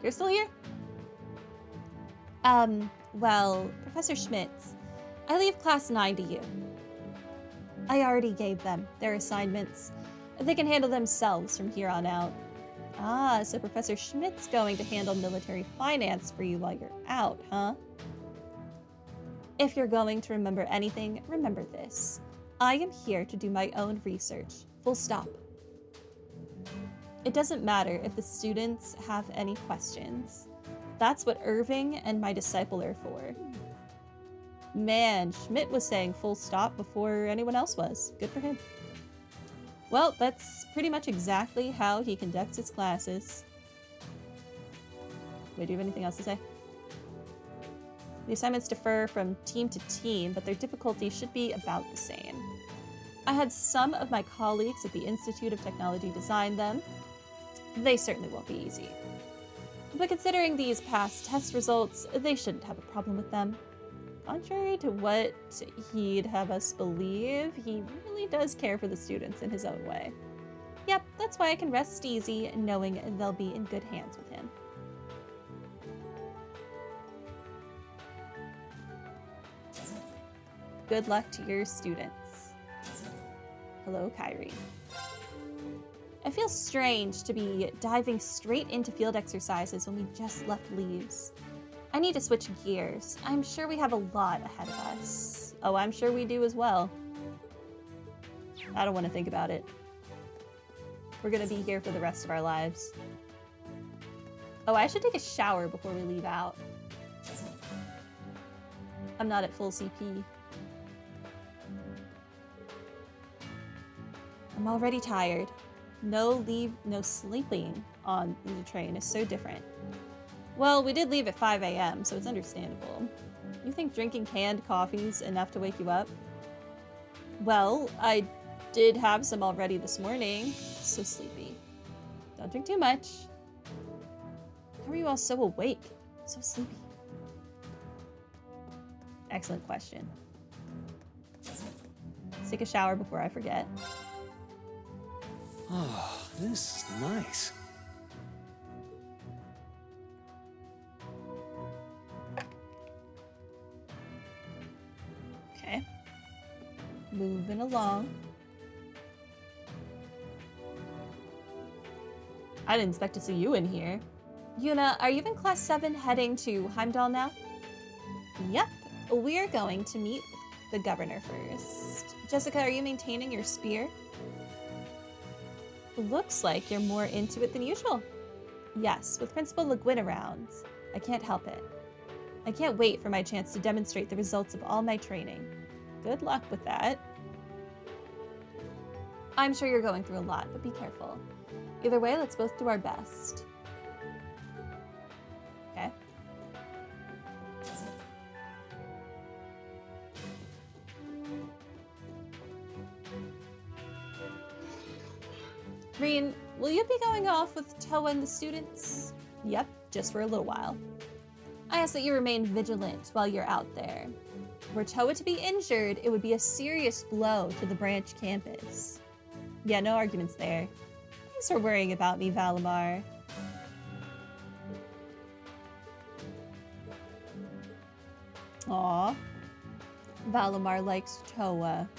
You're still here? Well, Professor Schmitz, I leave class 9 to you. I already gave them their assignments. They can handle themselves from here on out. Ah, so Professor Schmidt's going to handle military finance for you while you're out, huh? If you're going to remember anything, remember this. I am here to do my own research. Full stop. It doesn't matter if the students have any questions. That's what Irving and my disciple are for. Man, Schmidt was saying full stop before anyone else was. Good for him. Well, that's pretty much exactly how he conducts his classes. Wait, do you have anything else to say? The assignments differ from team to team, but their difficulty should be about the same. I had some of my colleagues at the Institute of Technology design them. They certainly won't be easy. But considering these past test results, they shouldn't have a problem with them. Contrary to what he'd have us believe, he really does care for the students in his own way. Yep, that's why I can rest easy knowing they'll be in good hands with him. Good luck to your students. Hello, Kyrie. I feel strange to be diving straight into field exercises when we just left leaves. I need to switch gears. I'm sure we have a lot ahead of us. Oh, I'm sure we do as well. I don't want to think about it. We're gonna be here for the rest of our lives. Oh, I should take a shower before we leave out. I'm not at full CP. I'm already tired. No sleeping on the train is so different. Well, we did leave at 5 a.m., so it's understandable. You think drinking canned coffee's enough to wake you up? Well, I did have some already this morning. So sleepy. Don't drink too much. How are you all so awake? So sleepy. Excellent question. Let's take a shower before I forget. Oh, this is nice. Okay. Moving along. I didn't expect to see you in here. Yuna, are you in class 7 heading to Heimdall now? Yep. We're going to meet the governor first. Jessica, are you maintaining your spear? Looks like you're more into it than usual. Yes, with Principal Le Guin around. I can't help it. I can't wait for my chance to demonstrate the results of all my training. Good luck with that. I'm sure you're going through a lot, but be careful. Either way, let's both do our best. Okay. Reen, will you be going off with Toa and the students? Yep, just for a little while. I ask that you remain vigilant while you're out there. Were Toa to be injured, it would be a serious blow to the branch campus. Yeah, no arguments there. Thanks for worrying about me, Valimar. Aw. Valimar likes Toa.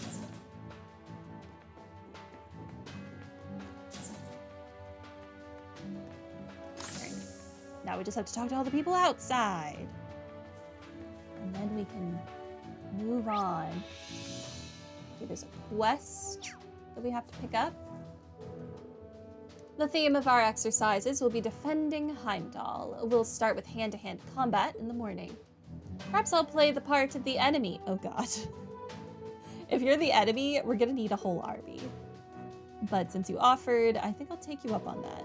Now we just have to talk to all the people outside. And then we can move on. Okay, there's a quest that we have to pick up. The theme of our exercises will be defending Heimdall. We'll start with hand-to-hand combat in the morning. Perhaps I'll play the part of the enemy. Oh god. If you're the enemy, we're gonna need a whole army. But since you offered, I think I'll take you up on that.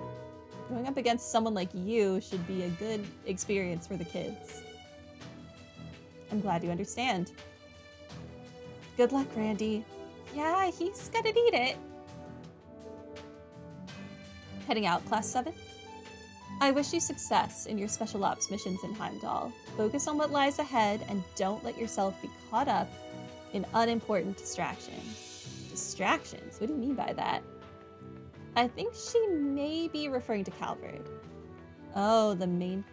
Going up against someone like you should be a good experience for the kids. I'm glad you understand. Good luck, Randy. Yeah, he's gonna need it. Heading out, Class 7? I wish you success in your special ops missions in Heimdall. Focus on what lies ahead and don't let yourself be caught up in unimportant distractions. Distractions? What do you mean by that? I think she may be referring to Calvard. Oh, the main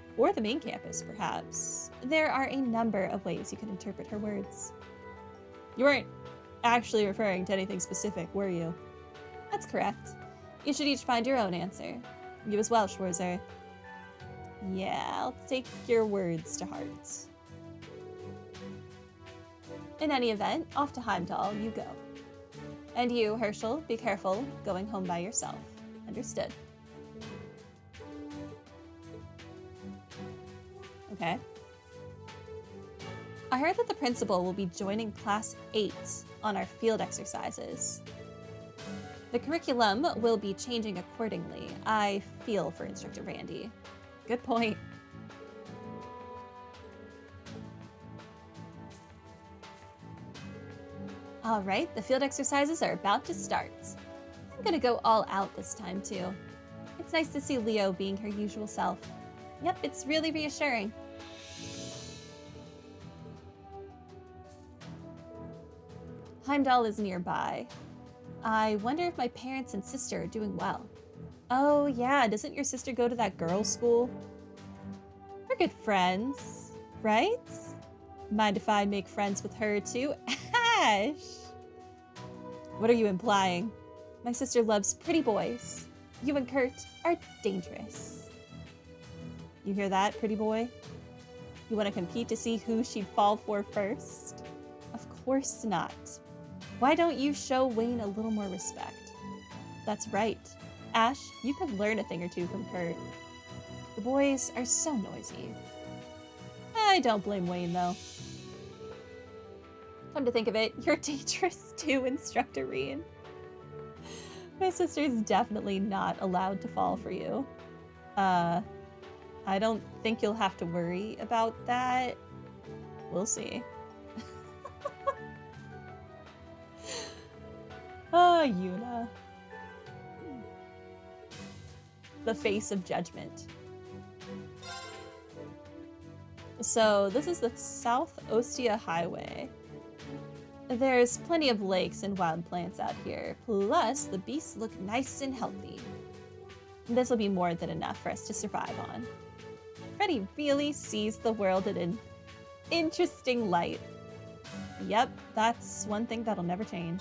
campus, perhaps. There are a number of ways you can interpret her words. You weren't actually referring to anything specific, were you? That's correct. You should each find your own answer. You as well, Schwarzer. Yeah, I'll take your words to heart. In any event, off to Heimdall you go. And you, Herschel, be careful going home by yourself. Understood. Okay. I heard that the principal will be joining Class 8 on our field exercises. The curriculum will be changing accordingly. I feel for Instructor Randy. Good point. All right, the field exercises are about to start. I'm gonna go all out this time too. It's nice to see Leo being her usual self. Yep, it's really reassuring. Heimdall is nearby. I wonder if my parents and sister are doing well. Oh yeah, doesn't your sister go to that girls' school? We're good friends, right? Mind if I make friends with her too? Ash! What are you implying? My sister loves pretty boys. You and Kurt are dangerous. You hear that, pretty boy? You want to compete to see who she'd fall for first? Of course not. Why don't you show Wayne a little more respect? That's right. Ash, you could learn a thing or two from Kurt. The boys are so noisy. I don't blame Wayne, though. Come to think of it, you're dangerous too, Instructor Reen. My sister's definitely not allowed to fall for you. I don't think you'll have to worry about that. We'll see. Ah, Yuna. The face of judgment. So this is the South Ostia Highway. There's plenty of lakes and wild plants out here, plus the beasts look nice and healthy. This will be more than enough for us to survive on. Freddy really sees the world in an interesting light. Yep, that's one thing that'll never change.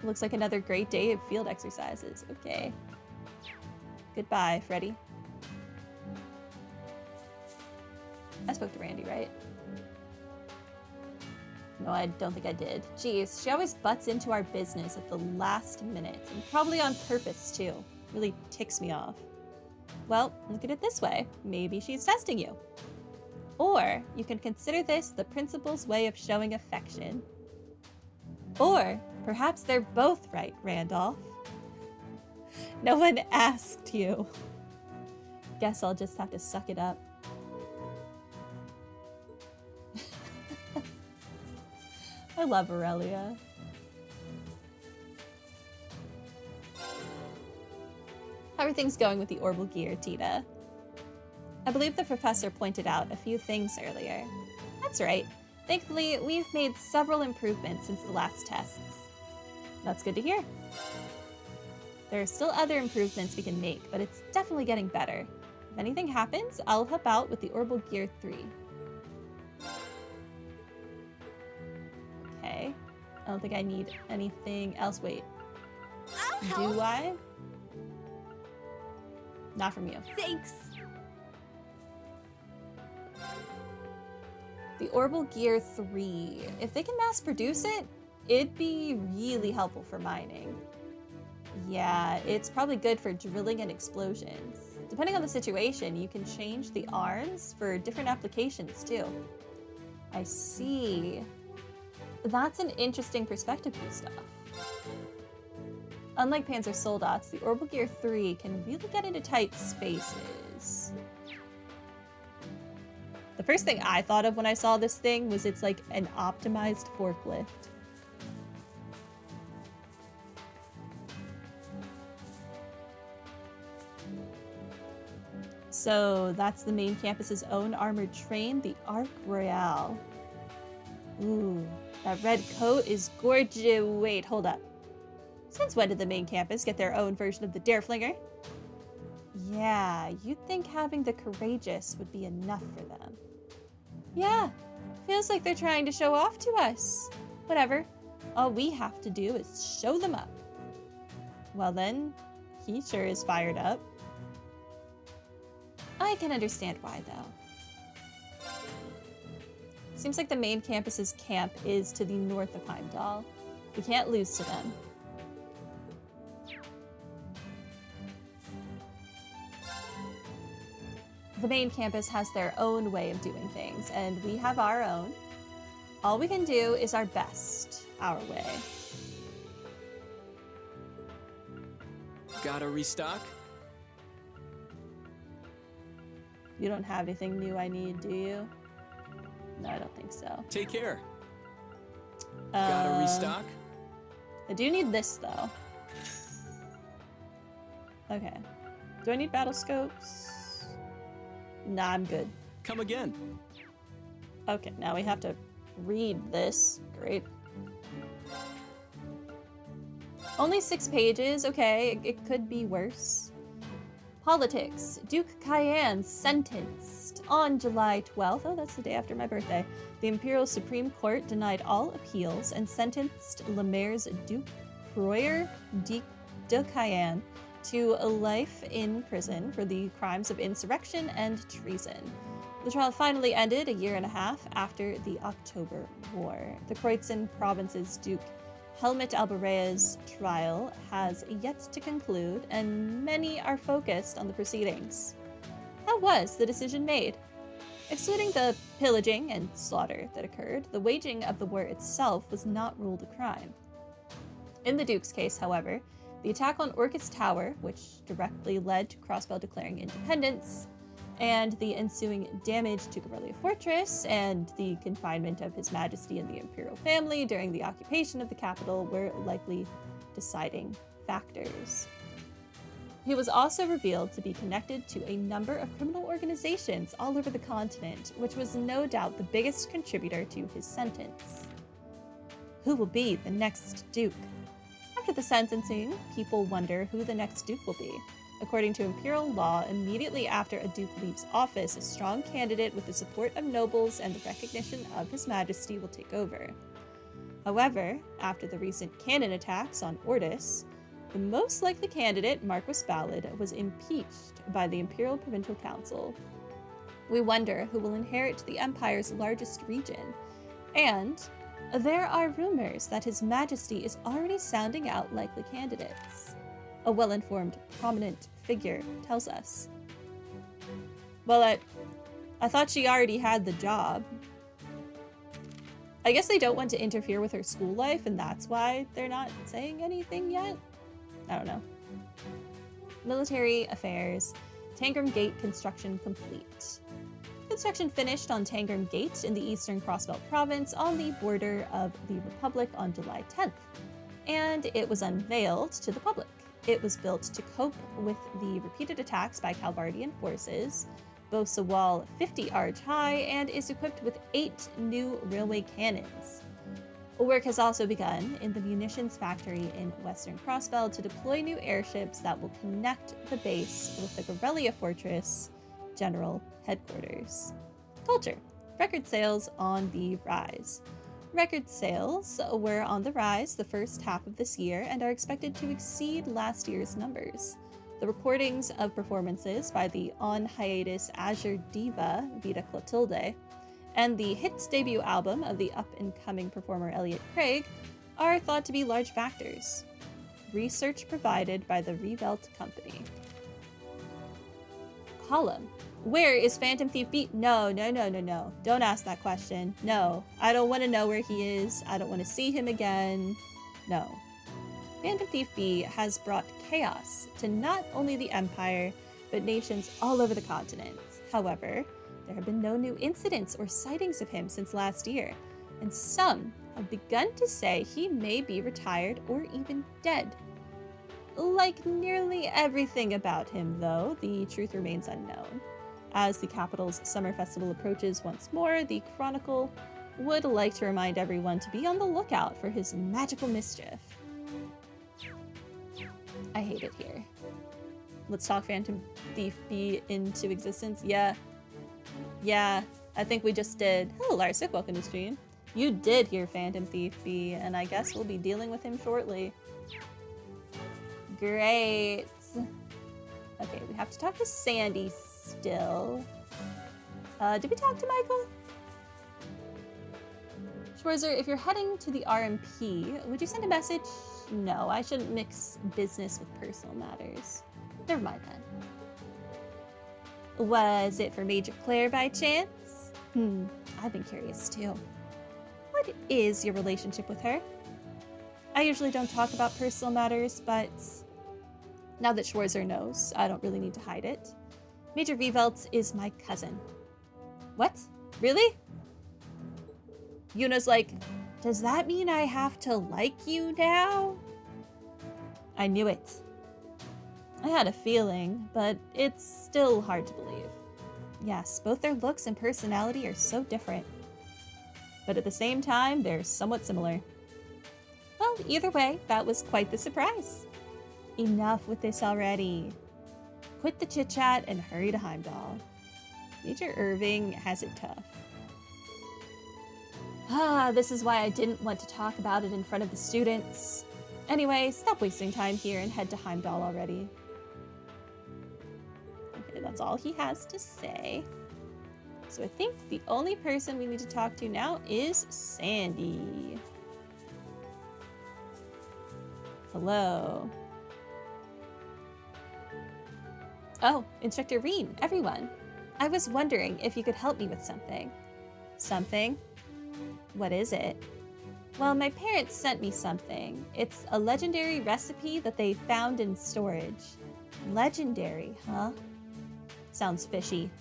Looks like another great day of field exercises. Okay. Goodbye, Freddy. I spoke to Randy, right? No, I don't think I did. Jeez, she always butts into our business at the last minute, and probably on purpose, too. Really ticks me off. Well, look at it this way. Maybe she's testing you. Or you can consider this the principal's way of showing affection. Or perhaps they're both right, Randolph. No one asked you. Guess I'll just have to suck it up. I love Aurelia. How are things going with the orbital gear, Tita? I believe the professor pointed out a few things earlier. That's right. Thankfully, we've made several improvements since the last tests. That's good to hear. There are still other improvements we can make, but it's definitely getting better. If anything happens, I'll help out with the orbital gear 3. Okay. I don't think I need anything else. Wait. Do I? Not from you. Thanks. The orbital gear 3. If they can mass produce it, it'd be really helpful for mining. Yeah, it's probably good for drilling and explosions. Depending on the situation, you can change the arms for different applications too. I see. That's an interesting perspective boost stuff. Unlike Panzer Soldats, the Orbital Gear 3 can really get into tight spaces. The first thing I thought of when I saw this thing was it's like an optimized forklift. So that's the main campus's own armored train, the Arc Royale. Ooh, that red coat is gorgeous. Wait, hold up. Since when did the main campus get their own version of the Dareflinger? Yeah, you'd think having the courageous would be enough for them. Yeah, feels like they're trying to show off to us. Whatever, all we have to do is show them up. Well then, he sure is fired up. I can understand why, though. Seems like the main campus's camp is to the north of Heimdall. We can't lose to them. The main campus has their own way of doing things, and we have our own. All we can do is our best, our way. Gotta restock? You don't have anything new I need, do you? No, I don't think so. Take care. Gotta restock? I do need this, though. Okay. Do I need battle scopes? Nah, I'm good. Come again. Okay, now we have to read this. Great. Only 6 pages. Okay, it could be worse. Politics. Duke Cayenne sentenced on July 12th. Oh, that's the day after my birthday. The Imperial Supreme Court denied all appeals and sentenced Le Maire's Duke Croyer de Cayenne to a life in prison for the crimes of insurrection and treason. The trial finally ended a year and a half after the October War. The Croatan province's Duke Helmut Albarea's trial has yet to conclude, and many are focused on the proceedings. How was the decision made? Excluding the pillaging and slaughter that occurred, the waging of the war itself was not ruled a crime. In the Duke's case, however, the attack on Orcus Tower, which directly led to Crossbell declaring independence, and the ensuing damage to Corellia Fortress and the confinement of His Majesty and the imperial family during the occupation of the capital were likely deciding factors. He was also revealed to be connected to a number of criminal organizations all over the continent, which was no doubt the biggest contributor to his sentence. Who will be the next Duke? After the sentencing, people wonder who the next Duke will be. According to imperial law, immediately after a Duke leaves office, a strong candidate with the support of nobles and the recognition of His Majesty will take over. However, after the recent cannon attacks on Ortis, the most likely candidate, Marquis Ballad, was impeached by the Imperial Provincial Council. We wonder who will inherit the Empire's largest region, and there are rumors that His Majesty is already sounding out likely candidates. A well-informed, prominent figure tells us. Well, I thought she already had the job. I guess they don't want to interfere with her school life, and that's why they're not saying anything yet? I don't know. Military affairs. Tangram Gate construction complete. Construction finished on Tangram Gate in the eastern Crossbelt province on the border of the Republic on July 10th, and it was unveiled to the public. It was built to cope with the repeated attacks by Calvardian forces, boasts a wall 50 arch high, and is equipped with 8 new railway cannons. Work has also begun in the munitions factory in Western Crossbell to deploy new airships that will connect the base with the Corellia Fortress General Headquarters. Culture. Record sales on the rise. Record sales were on the rise the first half of this year and are expected to exceed last year's numbers. The recordings of performances by the on-hiatus Azure diva Vita Clotilde and the hit debut album of the up-and-coming performer Elliot Craig are thought to be large factors. Research provided by the Revelt Company. Column. Where is Phantom Thief B? No. Don't ask that question. No. I don't want to know where he is. I don't want to see him again. No. Phantom Thief B has brought chaos to not only the Empire, but nations all over the continent. However, there have been no new incidents or sightings of him since last year, and some have begun to say he may be retired or even dead. Like nearly everything about him, though, the truth remains unknown. As the capital's summer festival approaches once more, the Chronicle would like to remind everyone to be on the lookout for his magical mischief. I hate it here. Let's talk Phantom Thief B into existence. Yeah. Yeah, I think we just did. Hello, Larsic. Welcome to stream. You did hear Phantom Thief B, and I guess we'll be dealing with him shortly. Great. Okay, we have to talk to Sandy still. Did we talk to Michael? Schwarzer, if you're heading to the RMP, would you send a message? No, I shouldn't mix business with personal matters. Never mind then. Was it for Major Claire by chance? I've been curious too. What is your relationship with her? I usually don't talk about personal matters, but now that Schwarzer knows, I don't really need to hide it. Major Vivelt is my cousin. What? Really? Yuna's like, does that mean I have to like you now? I knew it. I had a feeling, but it's still hard to believe. Yes, both their looks and personality are so different. But at the same time, they're somewhat similar. Well, either way, that was quite the surprise. Enough with this already. Quit the chit-chat and hurry to Heimdall. Major Irving has it tough. This is why I didn't want to talk about it in front of the students. Anyway, stop wasting time here and head to Heimdall already. Okay, that's all he has to say. So I think the only person we need to talk to now is Sandy. Hello. Oh, Inspector Reen, everyone. I was wondering if you could help me with something. Something? What is it? Well, my parents sent me something. It's a legendary recipe that they found in storage. Legendary, huh? Sounds fishy.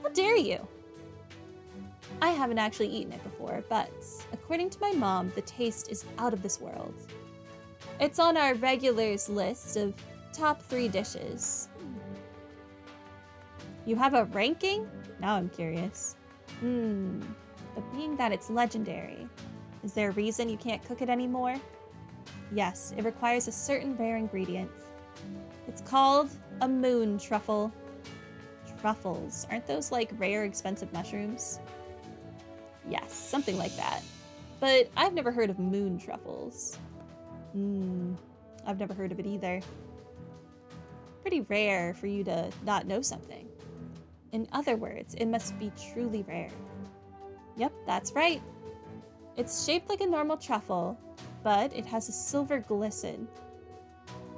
How dare you? I haven't actually eaten it before, but according to my mom, the taste is out of this world. It's on our regulars list of top 3 dishes. You have a ranking? Now I'm curious. But being that it's legendary, is there a reason you can't cook it anymore? Yes, it requires a certain rare ingredient. It's called a moon truffle. Truffles, aren't those like rare, expensive mushrooms? Yes, something like that. But I've never heard of moon truffles. I've never heard of it either. Pretty rare for you to not know something. In other words, it must be truly rare. Yep, that's right. It's shaped like a normal truffle, but it has a silver glisten.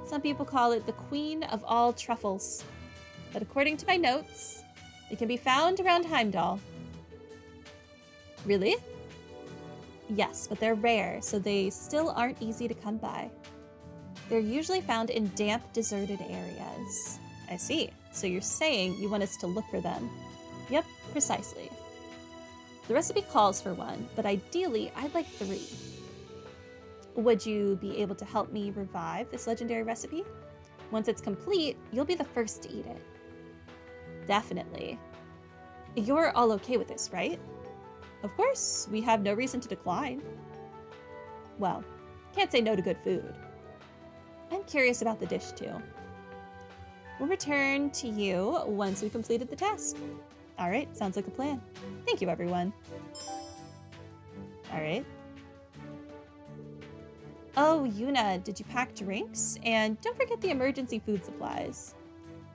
Some people call it the queen of all truffles. But according to my notes, it can be found around Heimdall. Really? Yes, but they're rare, so they still aren't easy to come by. They're usually found in damp, deserted areas. I see. So you're saying you want us to look for them? Yep, precisely. The recipe calls for 1, but ideally I'd like 3. Would you be able to help me revive this legendary recipe? Once it's complete, you'll be the first to eat it. Definitely. You're all okay with this, right? Of course, we have no reason to decline. Well, can't say no to good food. I'm curious about the dish too. We'll return to you once we completed the task. All right, sounds like a plan. Thank you, everyone. All right. Oh, Yuna, did you pack drinks? And don't forget the emergency food supplies.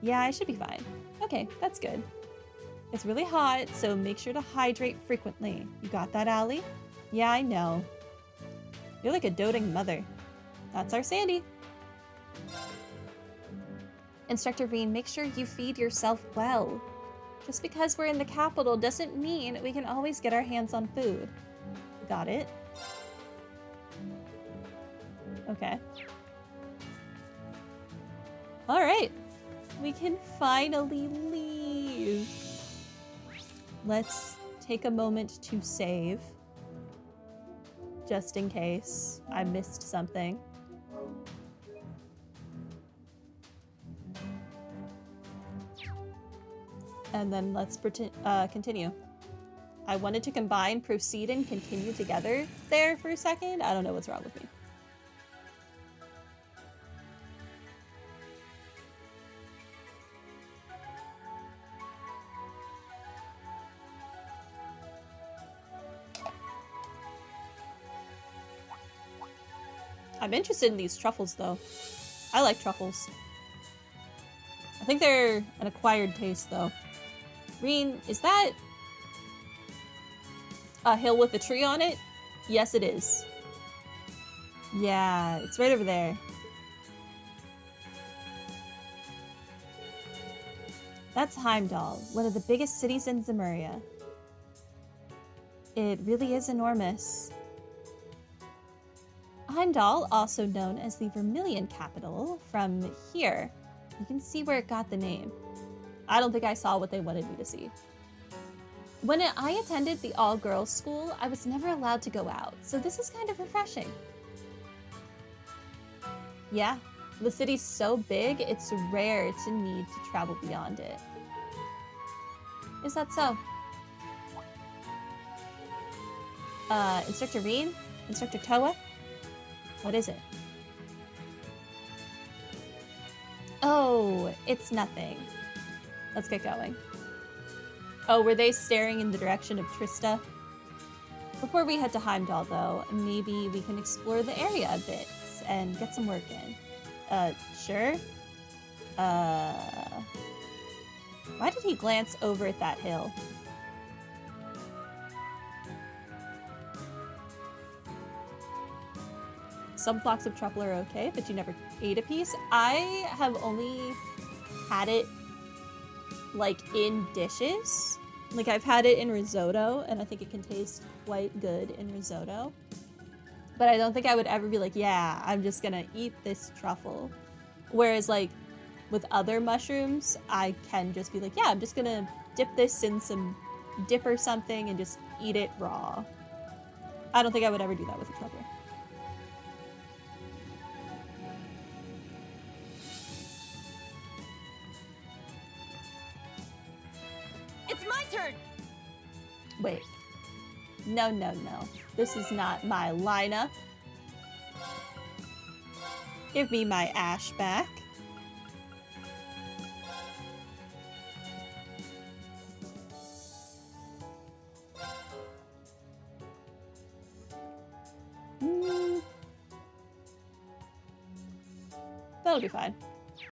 Yeah, I should be fine. Okay, that's good. It's really hot, so make sure to hydrate frequently. You got that, Allie? Yeah, I know. You're like a doting mother. That's our Sandy. Instructor Reen, make sure you feed yourself well. Just because we're in the capital doesn't mean we can always get our hands on food. Got it? Okay. All right. We can finally leave. Let's take a moment to save. Just in case I missed something. And then let's continue. I wanted to combine proceed and continue together there for a second. I don't know what's wrong with me. I'm interested in these truffles, though. I like truffles. I think they're an acquired taste, though. Reen, is that a hill with a tree on it? Yes, it is. Yeah, it's right over there. That's Heimdall, one of the biggest cities in Zemuria. It really is enormous. Heimdall, also known as the Vermilion capital, from here. You can see where it got the name. I don't think I saw what they wanted me to see. When I attended the all-girls school, I was never allowed to go out, so this is kind of refreshing. Yeah, the city's so big, it's rare to need to travel beyond it. Is that so? Instructor Reen? Instructor Toa? What is it? Oh, it's nothing. Let's get going. Oh, were they staring in the direction of Trista? Before we head to Heimdall, though, maybe we can explore the area a bit and get some work in. Sure? Why did he glance over at that hill? Some flocks of truffle are okay, but you never ate a piece. I have only had it, like, in dishes. Like, I've had it in risotto, and I think it can taste quite good in risotto. But I don't think I would ever be like, yeah, I'm just gonna eat this truffle. Whereas, like, with other mushrooms, I can just be like, yeah, I'm just gonna dip this in some dip or something and just eat it raw. I don't think I would ever do that with a truffle. It's my turn! Wait. No, no, no. This is not my lineup. Give me my ash back. That'll be fine.